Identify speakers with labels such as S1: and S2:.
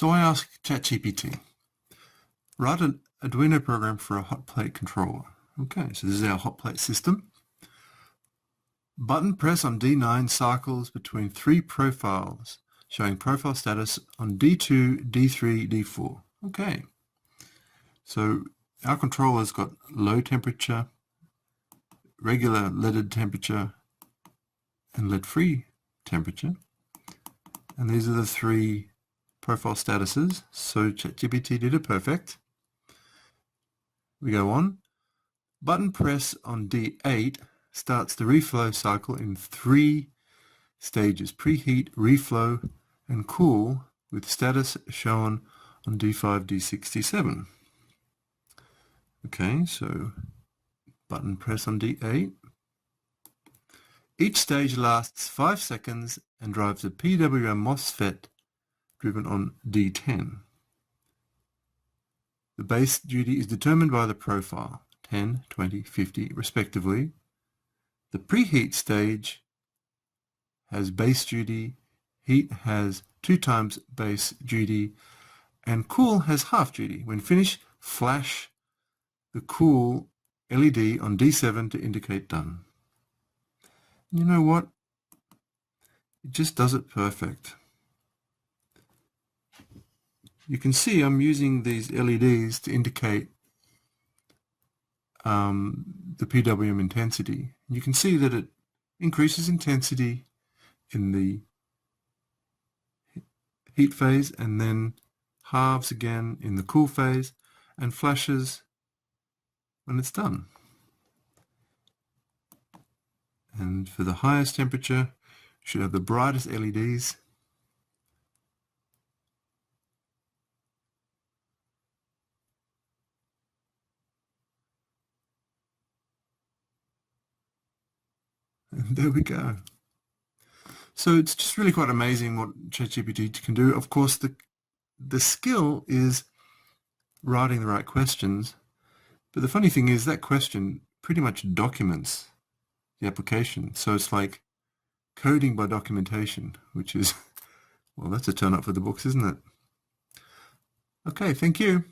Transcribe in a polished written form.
S1: So I asked ChatGPT, write an Arduino program for a hotplate controller. Okay, so this is our hotplate system. Button press on D9 cycles between 3 profiles, showing profile status on D2, D3, D4. Okay, so our controller's got low temperature, regular leaded temperature, and lead-free temperature. And these are the 3 profile statuses. So ChatGPT did it perfect. We go on. Button press on D8 starts the reflow cycle in 3 stages: preheat, reflow, and cool, with status shown on D5, D6, D7. Okay, so button press on D8. Each stage lasts 5 seconds and drives a PWM MOSFET driven on D10. The base duty is determined by the profile, 10, 20, 50 respectively. The preheat stage has base duty, heat has 2 times base duty, and cool has half duty. When finished, flash the cool LED on D7 to indicate done. You know what? It just does it perfect. You can see I'm using these LEDs to indicate the PWM intensity. You can see that it increases intensity in the heat phase and then halves again in the cool phase and flashes when it's done. And for the highest temperature, you should have the brightest LEDs. And there we go. So it's just really quite amazing what ChatGPT can do. Of course, the skill is writing the right questions. But the funny thing is that question pretty much documents the application. So it's like coding by documentation, which is, well, that's a turn up for the books, isn't it? Okay, thank you.